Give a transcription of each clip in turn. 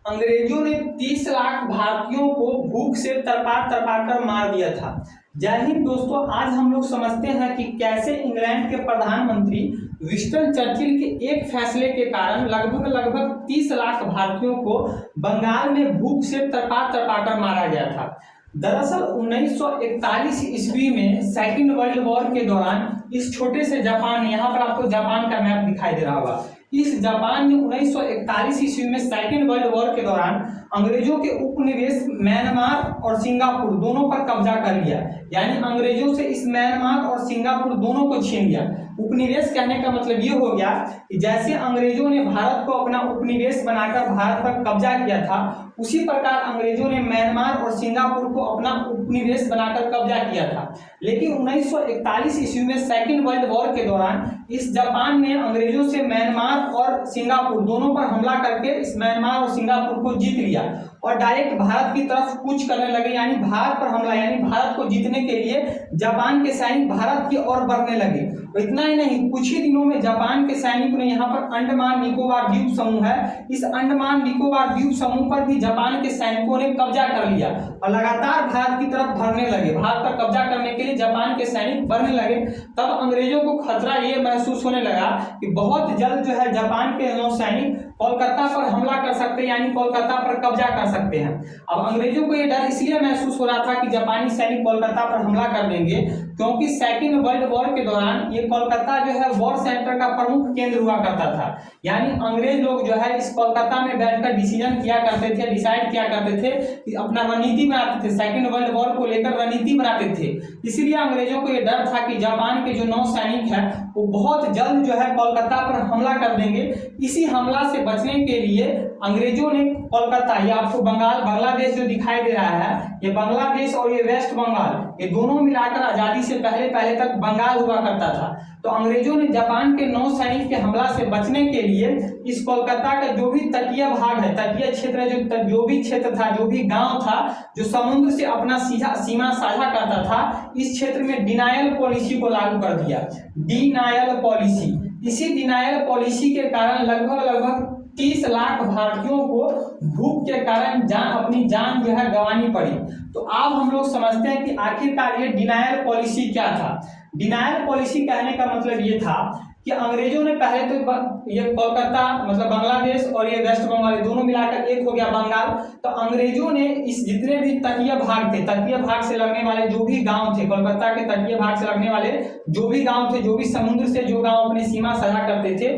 अंग्रेजों ने 30 लाख भारतीयों को भूख से तड़पा तड़पा कर मार दिया था। जय हिंद दोस्तों, आज हम लोग समझते हैं कि कैसे इंग्लैंड के प्रधानमंत्री विंस्टन चर्चिल के एक फैसले के कारण लगभग 30 लाख भारतीयों को बंगाल में भूख से तड़पा तड़पा कर मारा गया था। दरअसल 1941 ईस्वी में सेकेंड वर्ल्ड वॉर के दौरान इस छोटे से जापान, यहाँ पर आपको जापान का मैप दिखाई दे रहा होगा, इस जापान ने 1941 ईस्वी में सेकेंड वर्ल्ड वॉर के दौरान अंग्रेजों के उपनिवेश म्यांमार और सिंगापुर दोनों पर कब्जा कर लिया। यानी अंग्रेजों से इस म्यांमार और सिंगापुर दोनों को छीन लिया। उपनिवेश कहने का मतलब ये हो गया कि जैसे अंग्रेजों ने भारत को अपना उपनिवेश बनाकर भारत पर कब्जा किया था, उसी प्रकार अंग्रेजों ने म्यांमार और सिंगापुर को अपना उपनिवेश बनाकर कब्जा किया था। लेकिन 1941 ईस्वी में सेकेंड वर्ल्ड वॉर के दौरान इस जापान ने अंग्रेजों से म्यांमार और सिंगापुर दोनों पर हमला करके इस म्यांमार और सिंगापुर को जीत लिया और डायरेक्ट भारत की तरफ कूच करने लगे। यानी भारत पर हमला, यानी भारत को जीतने के लिए जापान के सैनिक भारत की ओर बढ़ने लगे। और इतना ही नहीं, कुछ ही दिनों में जापान के सैनिकों ने यहाँ पर अंडमान निकोबार द्वीप समूह है, इस अंडमान निकोबार द्वीप समूह पर भी जापान के सैनिकों ने कब्जा कर लिया और लगातार भारत की तरफ बढ़ने लगे। भारत पर कब्जा करने के लिए जापान के सैनिक बढ़ने लगे। तब अंग्रेजों को खतरा ये महसूस होने लगा कि बहुत जल्द जो है जापान के नौसैनिक कोलकाता पर हमला कर सकते हैं, यानी कोलकाता पर कब्जा कर सकते हैं। अब अंग्रेजों को ये डर इसलिए महसूस हो रहा था कि जापानी सैनिक कोलकाता पर हमला कर देंगे, क्योंकि सेकेंड वर्ल्ड वॉर के दौरान ये कोलकाता जो है वॉर सेंटर का प्रमुख केंद्र हुआ करता था। यानी अंग्रेज लोग जो है इस कोलकाता में बैठकर डिसीजन किया करते थे, डिसाइड किया करते थे कि अपना रणनीति बनाते थे, सेकेंड वर्ल्ड वॉर को लेकर रणनीति बनाते थे। इसलिए अंग्रेजों को ये डर था कि जापान के जो नौसैनिक है वो बहुत जल्द जो है कोलकाता पर हमला कर देंगे। इसी हमला से बचने के लिए अंग्रेजों ने कोलकाता, ये आपको बांग्लादेश जो दिखाई दे रहा है, ये बांग्लादेश और ये वेस्ट बंगाल, ये दोनों मिलाकर आजादी से पहले तक बंगाल हुआ करता था। तो अंग्रेजों ने जापान के नौसैनिक के हमला से बचने के लिए इस कोलकाता का जो भी तटीय भाग है, तटीय क्षेत्र है, जो भी क्षेत्र था, जो भी गांव था जो समुद्र से अपना सीमा साझा करता था, इस क्षेत्र में डिनायल पॉलिसी को लागू कर दिया। डिनायल पॉलिसी, इसी डिनायल पॉलिसी के कारण लगभग 30 लाख भारतीयों को भूख के कारण अपनी जान जो है गंवानी पड़ी। तो अब हम लोग समझते हैं कि आखिरकार ये डिनायल पॉलिसी क्या था। डिनायल पॉलिसी कहने का मतलब ये था कि अंग्रेजों ने पहले तो ये कोलकाता मतलब बांग्लादेश और ये वेस्ट बंगाल दोनों मिलाकर एक हो गया बंगाल। तो अंग्रेजों ने इस जितने भी तटीय भाग थे, तटीय भाग से लगने वाले जो भी गांव थे, कोलकाता के तटीय भाग से लगने वाले जो भी गांव थे, जो भी समुद्र से जो गांव अपनी सीमा साझा करते थे,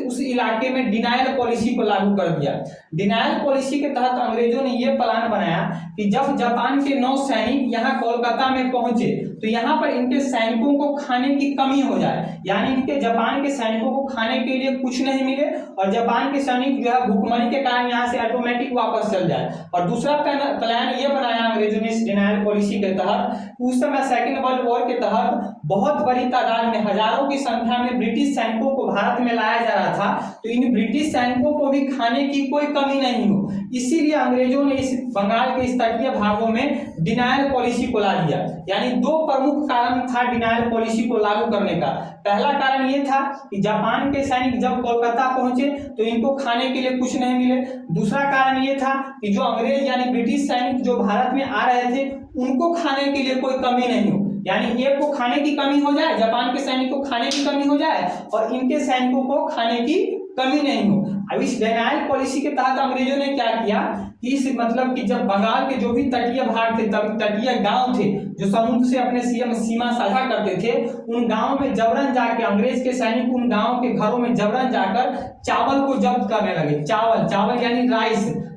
उस इलाके में डिनायल पॉलिसी को लागू कर दिया। डिनायल पॉलिसी के तहत अंग्रेजों ने यह प्लान बनाया कि जब जापान के नौसैनिक यहाँ कोलकाता में पहुंचे तो यहाँ पर इनके सैनिकों को खाने की कमी हो जाए, यानी इनके जापान के सैनिकों को खाने के लिए कुछ नहीं मिले और जापान के सैनिक जो है भूखमरी के कारण यहाँ से ऑटोमेटिक वापस चल जाए। और दूसरा प्लान ये बनाया अंग्रेजों ने इस डिनायल पॉलिसी के तहत, उस समय सेकेंड वर्ल्ड वॉर के तहत बहुत बड़ी तादाद में, हजारों की संख्या में ब्रिटिश सैनिकों को भारत में लाया जा रहा था, तो इन ब्रिटिश सैनिकों को भी खाने की कोई कमी नहीं हो। इसीलिए अंग्रेजों ने इस बंगाल के इस तटीय भागों में डिनायल पॉलिसी को ला दिया। यानी दो प्रमुख कारण था डिनायल पॉलिसी को लागू करने का। पहला कारण ये था कि जापान के सैनिक जब कोलकाता पहुंचे तो इनको खाने के लिए कुछ नहीं मिले। दूसरा कारण ये था कि जो अंग्रेज यानी ब्रिटिश सैनिक जो भारत में आ रहे थे उनको खाने के लिए कोई कमी नहीं हो, यानी एक को खाने की कमी हो जाए, जापान के सैनिक को खाने की कमी हो जाए और इनके सैनिकों को खाने की कमी नहीं हो। अब इस डिनायल पॉलिसी के तहत अंग्रेजों ने क्या किया कि इस मतलब कि जब बंगाल के जो भी तटीय भाग थे, तटीय गांव थे जो समुद्र से अपने सीमा साझा करते थे, उन गांव में जबरन जाके अंग्रेज के सैनिक उन गांव के घरों में जबरन जाकर चावल को जब्त करने लगे। चावल यानी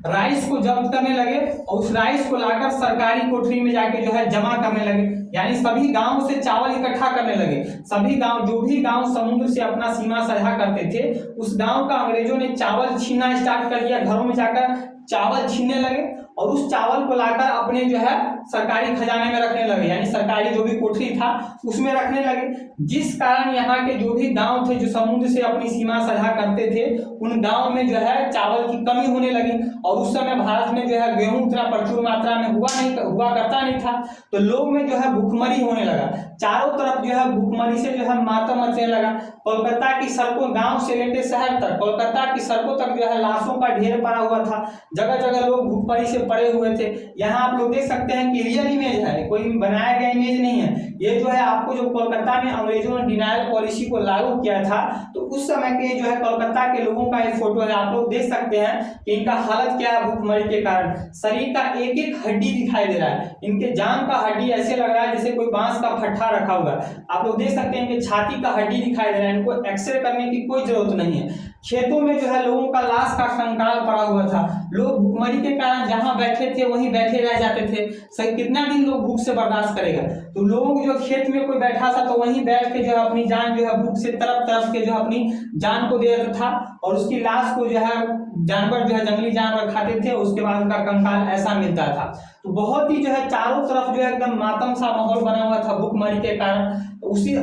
राइस को जब्त करने लगे और उस राइस को लाकर सरकारी कोठरी में जाके जो है जमा करने लगे। यानी सभी गांवों से चावल इकट्ठा करने लगे। सभी गांव, जो भी गांव समुद्र से अपना सीमा साझा करते थे, उस गांव का अंग्रेजों ने चावल छीनना स्टार्ट कर दिया, घरों में जाकर चावल छीनने लगे और उस चावल को लाकर अपने जो है सरकारी खजाने में रखने लगे, यानी सरकारी जो भी कोठरी था उसमें रखने लगे। जिस कारण यहाँ के जो भी गांव थे जो समुद्र से अपनी सीमा साझा करते थे, उन गांव में जो है चावल की कमी होने लगी। और उस समय भारत में जो है गेहूं उतना प्रचुर मात्रा में हुआ करता नहीं था, तो लोग में जो है भूखमरी होने लगा। चारों तरफ जो है भूखमरी से जो है मातम मचने लगा। कोलकाता की सड़कों, गांव से लेकर शहर तक, कोलकाता की सड़कों तक जो है लाशों का ढेर पड़ा हुआ था। जगह जगह लोग भूखमरी से पड़े हुए थे। यहाँ आप लोग देख सकते हैं कि रियल इमेज है, कोई बनाया गया इमेज नहीं है। ये जो है आपको जो कोलकाता में अंग्रेजों ने डिनायल पॉलिसी को लागू किया था, तो उस समय के जो है कोलकाता के लोगों का एक फोटो है। आप लोग देख सकते हैं कि इनका हालत क्या है भूखमरी के कारण। शरीर का एक एक हड्डी दिखाई दे रहा है। इनके जांघ का हड्डी ऐसे लग रहा है जैसे कोई बांस का फट्टा रखा हुआ है। आप लोग देख सकते हैं कि छाती का हड्डी दिखाई दे रहा है। इनको एक्सरे करने की कोई जरूरत नहीं है। खेतों में जो है लोगों का लाश का कंकाल पड़ा हुआ था। लोग भूखमरी के कारण जहां बैठे थे वहीं बैठे रह जाते थे। सही कितना दिन लोग भूख से बर्दाश्त करेगा। तो लोग जो खेत में कोई बैठा था तो वहीं बैठ के जो है अपनी जान जो है भूख से तरफ तरफ के जो अपनी जान को दे देता था, और उसकी लाश को जो है जानवर जो है जंगली जानवर खाते थे। उसके बाद उनका कंकाल ऐसा मिलता था। तो बहुत ही जो है चारों तरफ जो है एकदम मातम सा माहौल बना हुआ था भूखमरी के कारण। उसी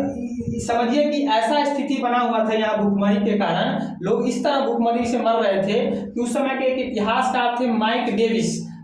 समझिए कि ऐसा स्थिति बना हुआ था यहाँ भूखमरी के कारण। लोग इस तरह भूखमरी से मर रहे थे कि उस समय के एक इतिहासकार थे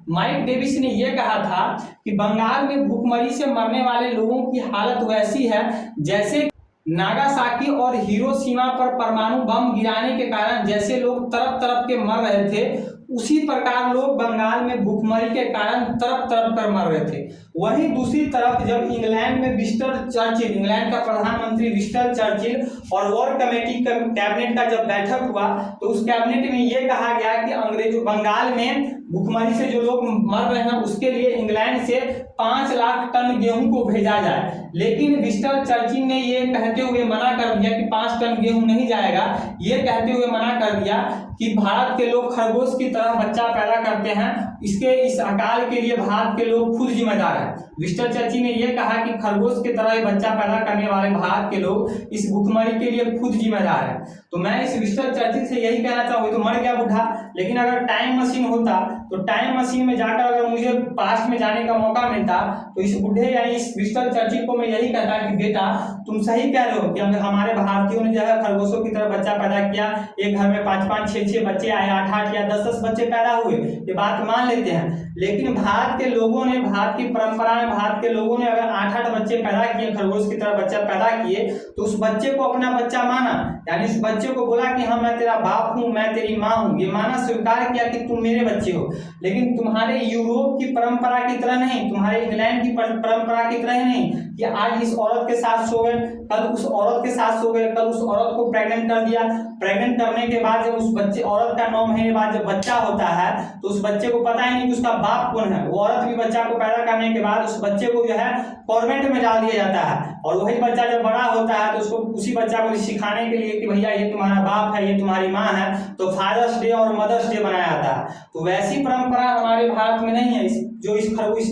माइक डेविस ने यह कहा था कि बंगाल में भूखमरी से मरने वाले लोगों की हालत वैसी है जैसे नागासाकी और हिरोशिमा पर परमाणु बम गिराने के कारण जैसे लोग तरफ तरफ के मर रहे थे, उसी प्रकार लोग बंगाल में भूखमरी के कारण तरफ तरफ कर मर रहे थे। वहीं दूसरी तरफ जब इंग्लैंड में इंग्लैंड का प्रधानमंत्री विंस्टन चर्चिल और वॉर कमेटी का कैबिनेट का जब बैठक हुआ, तो उस कैबिनेट में यह कहा गया कि अंग्रेजों बंगाल में भूखमरी से जो लोग मर रहे हैं उसके लिए इंग्लैंड से 5 लाख टन गेहूं को भेजा जाए। लेकिन विंस्टन चर्चिल ने ये कहते हुए मना कर दिया कि 5 टन गेहूं नहीं जाएगा। ये कहते हुए मना कर दिया कि भारत के लोग खरगोश की तरह बच्चा पैदा करते हैं, इस अकाल के लिए भारत के लोग खुद जिम्मेदार हैं। विंस्टन चर्चिल ने यह कहा कि खरगोश की तरह बच्चा पैदा करने वाले भारत के लोग इस भूखमरी के लिए खुद जिम्मेदार हैं। तो मैं इस विंस्टन चर्चिल से यही कहना चाहूँ, तो मर गया बुढ़ा, लेकिन अगर टाइम मशीन होता तो टाइम मशीन में जाकर अगर मुझे पास्ट में जाने का मौका मिलता तो इस बुढ़े यानी इस विंस्टन चर्चिल को मैं यही कहता कि बेटा तुम सही कह रहे हो कि हमारे भारतीयों ने जो है खरगोशों की तरह बच्चा पैदा किया। एक घर में 5-5, 6-6 बच्चे आए, 8-8 या 10-10 बच्चे पैदा हुए, ये बात मान लेते हैं। लेकिन भारत के लोगों ने, भारत की परंपरा में भारत के लोगों ने अगर 8-8 बच्चे पैदा किए, खरगोश की तरह बच्चा पैदा किए, तो उस बच्चे को अपना बच्चा माना, यानी उस बच्चे को बोला कि हाँ मैं तेरा बाप हूँ, मैं तेरी माँ हूँ, ये माना, स्वीकार किया कि तुम मेरे बच्चे हो। लेकिन तुम्हारे यूरोप की परंपरा की तरह नहीं, तुम्हारे इंग्लैंड की परंपरा की तरह नहीं कि आज इस औरत के साथ सो गए, कल उस औरत के साथ सो गए, कल उस औरत को प्रेग्नेंट कर दिया। प्रेग्नेंट करने के बाद जब उस बच्चे, औरत का 9 महीने बाद जब बच्चा होता है तो उस बच्चे को पता ही नहीं कि उसका बाप कौन है। वो औरत भी बच्चा को पैदा करने के बाद उस बच्चे को जो है कॉन्वेंट में डाल दिया जाता है, और वही बच्चा जब बड़ा होता है तो उसको, उसी बच्चा को सिखाने के लिए कि भैया ये तुम्हारा बाप है, ये तुम्हारी माँ है, तो फादर्स डे और मदर्स डे मनाया जाता है। तो वैसी परंपरा हमारे भारत में नहीं है। इस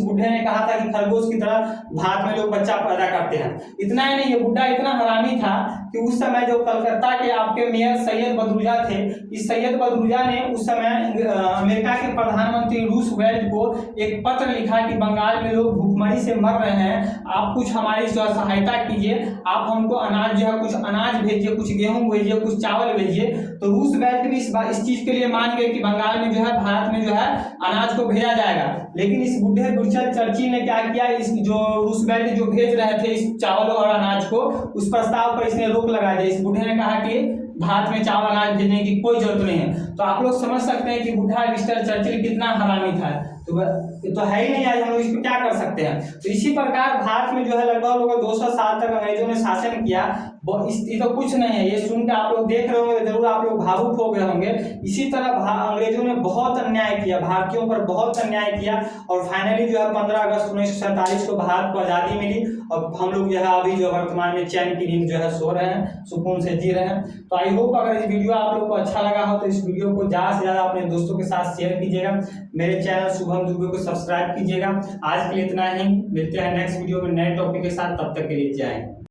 बुढ़े ने कहा था कि खरगोश की तरह भारत में लोग बच्चा पैदा करते हैं। इतना ही नहीं, ये बुढ़ा इतना हरामी था कि उस समय जो कलकत्ता के आपके मेयर सैयद बदरुजा थे, इस सैयद बदरुजा ने उस समय अमेरिका के प्रधानमंत्री रूजवेल्ट को एक पत्र लिखा कि बंगाल में लोग भूखमरी से मर रहे हैं, आप कुछ हमारी सहायता कीजिए, आप हमको अनाज जो है कुछ अनाज भेजिए, कुछ गेहूं भेजिए, कुछ चावल भेजिए। तो रूजवेल्ट भी इस चीज के लिए मान गए कि बंगाल में जो है, भारत में जो है अनाज को भेजा जाएगा। लेकिन इस बुढ़े विंस्टन चर्चिल ने क्या किया, इस जो रूजवेल्ट जो भेज रहे थे इस चावल और अनाज को, उस प्रस्ताव पर इसने रोक लगा दिया। इस बुढ़े ने कहा कि भारत में चावल अनाज भेजने की कोई जरूरत नहीं है। तो आप लोग समझ सकते हैं कि बुढ़ा विंस्टन चर्चिल कितना हरामी था। तो है ही नहीं, आज हम लोग इसको क्या कर सकते हैं। तो इसी प्रकार भारत में जो है लगभग 200 साल तक अंग्रेजों ने शासन किया। ये तो कुछ नहीं है, ये सुन के आप लोग देख रहे होंगे, जरूर आप लोग भावुक हो गए होंगे। इसी तरह अंग्रेजों ने बहुत अन्याय किया, भारतीयों पर बहुत अन्याय किया, और फाइनली जो है 15 अगस्त 1947 को भारत को आज़ादी मिली, और हम लोग जो है अभी जो वर्तमान में चैन की नींद जो है सो रहे हैं, सुकून से जी रहे हैं। तो आई होप अगर इस वीडियो आप लोग को अच्छा लगा हो तो इस वीडियो को ज़्यादा से ज़्यादा अपने दोस्तों के साथ शेयर कीजिएगा। मेरे चैनल शुभम दुबे को सब्सक्राइब कीजिएगा। आज के लिए इतना ही, मिलते हैं नेक्स्ट वीडियो में नए टॉपिक के साथ, तब तक के लिए जय हिंद।